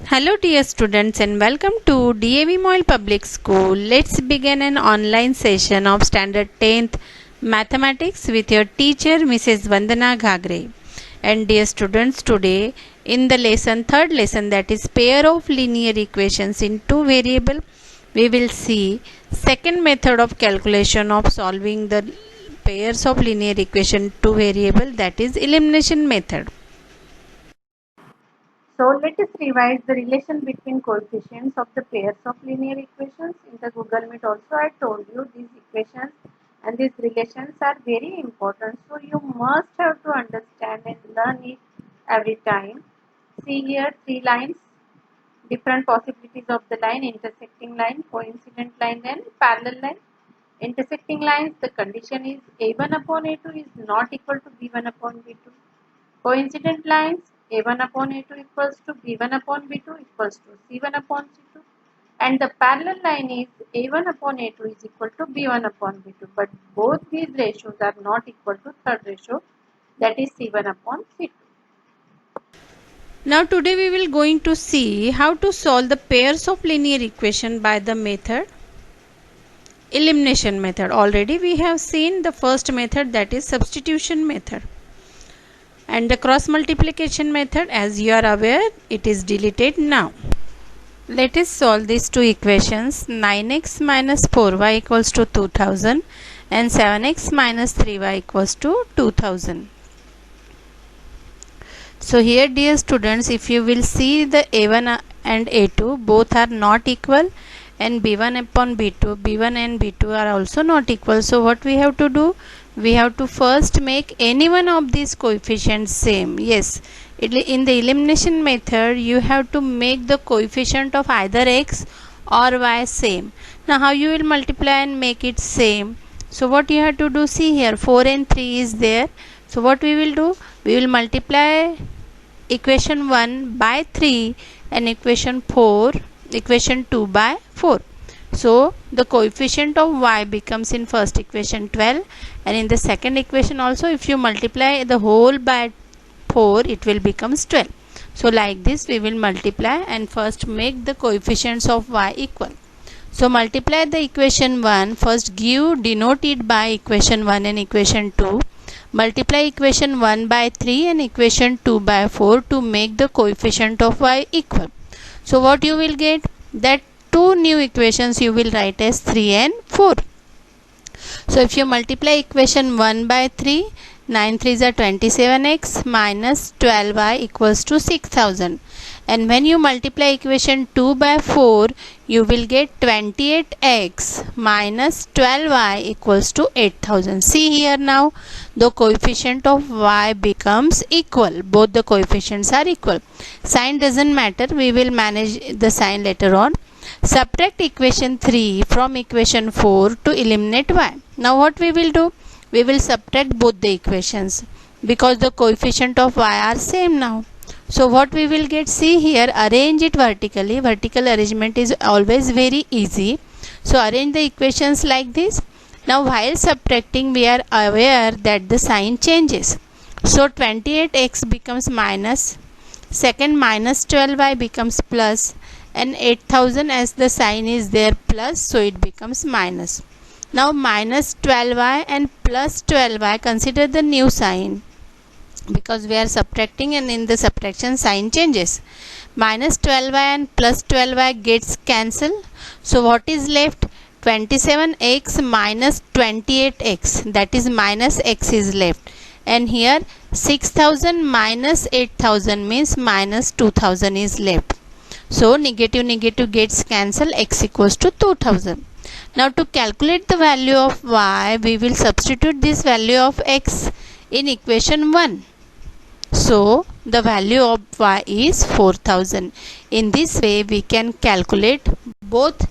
Hello dear students and welcome to DAV Moyle Public School. Let's begin an online session of Standard 10th Mathematics with your teacher Mrs. Vandana Ghagre. And dear students, today in the third lesson, that is pair of linear equations in two variable, we will see second method of calculation of solving the pairs of linear equation two variable, that is elimination method. So let us revise the relation between coefficients of the pairs of linear equations. In the Google Meet also I told you these equations and these relations are very important. So you must have to understand and learn it every time. See here three lines, different possibilities of the line, intersecting line, coincident line and parallel line. Intersecting lines, the condition is a1 upon a2 is not equal to b1 upon b2. Coincident lines, a1 upon a2 equals to b1 upon b2 equals to c1 upon c2, and the parallel line is a1 upon a2 is equal to b1 upon b2, but both these ratios are not equal to third ratio, that is c1 upon c2. Now today we will going to see how to solve the pairs of linear equation by the method elimination method. Already we have seen the first method, that is substitution method, and the cross multiplication method, as you are aware, it is deleted now. Let us solve these two equations. 9x minus 4y equals to 2000 and 7x minus 3y equals to 2000. So here dear students, if you will see the a1 and a2 both are not equal, and b1 upon b2, b1 and b2 are also not equal. So what we have to do? We have to first make any one of these coefficients same. Yes, in the elimination method you have to make the coefficient of either x or y same. Now how you will multiply and make it same? So what you have to do, see here 4 and 3 is there. So what we will do? We will multiply equation 1 by 3 and equation 2 by 4. So the coefficient of y becomes in first equation 12, and in the second equation also if you multiply the whole by 4 it will becomes 12. So like this we will multiply and first make the coefficients of y equal. So multiply the equation 1, first denote it by equation 1 and equation 2. Multiply equation 1 by 3 and equation 2 by 4 to make the coefficient of y equal. So what you will get? That two new equations you will write as 3 and 4. So if you multiply equation 1 by 3, 9 3s are 27x minus 12y equals to 6000. And when you multiply equation 2 by 4, you will get 28x minus 12y equals to 8000. See here now, the coefficient of y becomes equal. Both the coefficients are equal. Sign doesn't matter, we will manage the sign later on. Subtract equation 3 from equation 4 to eliminate y. Now what we will do? We will subtract both the equations because the coefficient of y are same now. So what we will get? See here, arrange it vertically. Vertical arrangement is always very easy. So arrange the equations like this. Now while subtracting we are aware that the sign changes. So 28x becomes minus, second minus 12y becomes plus, and 8000 as the sign is there plus, so it becomes minus. Now minus 12y and plus 12y, consider the new sign because we are subtracting and in the subtraction sign changes. Minus 12y and plus 12y gets cancelled. So what is left? 27x minus 28x, that is minus x is left. And here 6000 minus 8000 means minus 2000 is left. So negative gets cancelled, x equals to 2000. Now to calculate the value of y, we will substitute this value of x in equation 1. So the value of y is 4000. In this way we can calculate both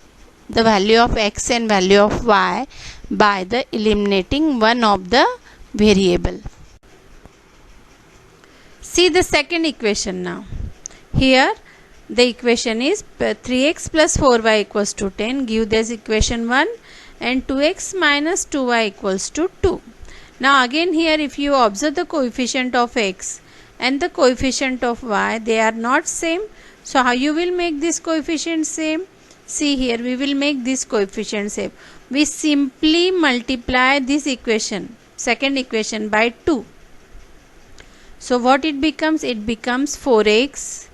the value of x and value of y by the eliminating one of the variable. See the second equation now. Here the equation is 3x plus 4y equals to 10. Give this equation 1, and 2x minus 2y equals to 2. Now again here if you observe the coefficient of x and the coefficient of y, they are not same. So how you will make this coefficient same? See here, we will make this coefficient same. We simply multiply this equation, second equation, by 2. So what it becomes? It becomes 4x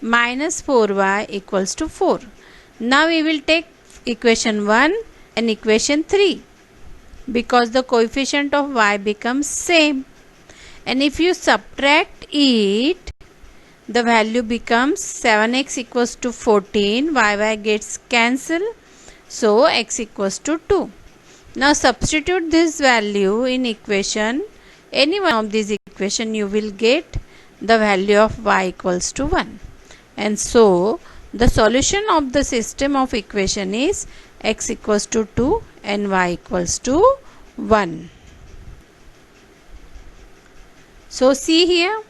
minus 4y equals to 4. Now we will take equation 1 and equation 3 because the coefficient of y becomes same. And if you subtract it, the value becomes 7x equals to 14, y gets cancelled, so x equals to 2. Now substitute this value in equation, any one of these equation, you will get the value of y equals to 1. And so the solution of the system of equation is x equals to 2 and y equals to 1. So see here.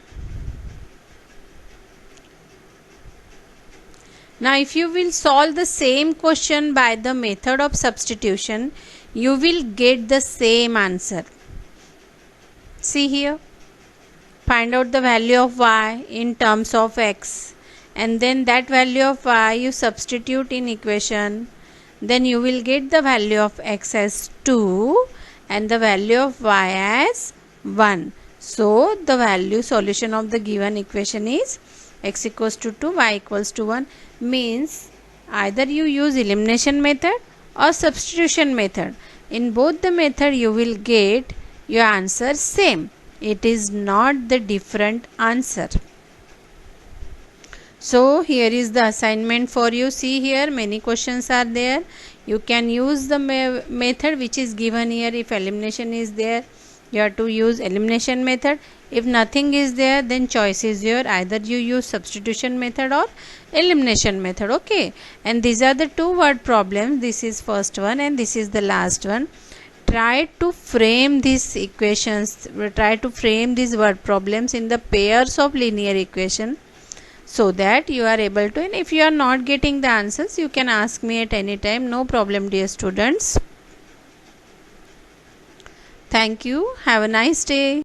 Now if you will solve the same question by the method of substitution, you will get the same answer. See here. Find out the value of y in terms of x, and then that value of y you substitute in equation. Then you will get the value of x as 2 and the value of y as 1. So the value solution of the given equation is x equals to 2, y equals to 1. Means either you use elimination method or substitution method. In both the method you will get your answer same. It is not the different answer. So here is the assignment for you. See here, many questions are there. You can use the method which is given here. If elimination is there, you have to use elimination method. If nothing is there, then choice is your, either you use substitution method or elimination method. Okay, and these are the 2 word problems. This is first one and this is the last one. Try to frame these equations, try to frame these word problems in the pairs of linear equation, so that you are able to, and if you are not getting the answers, you can ask me at any time, no problem, dear students. Thank you. Have a nice day.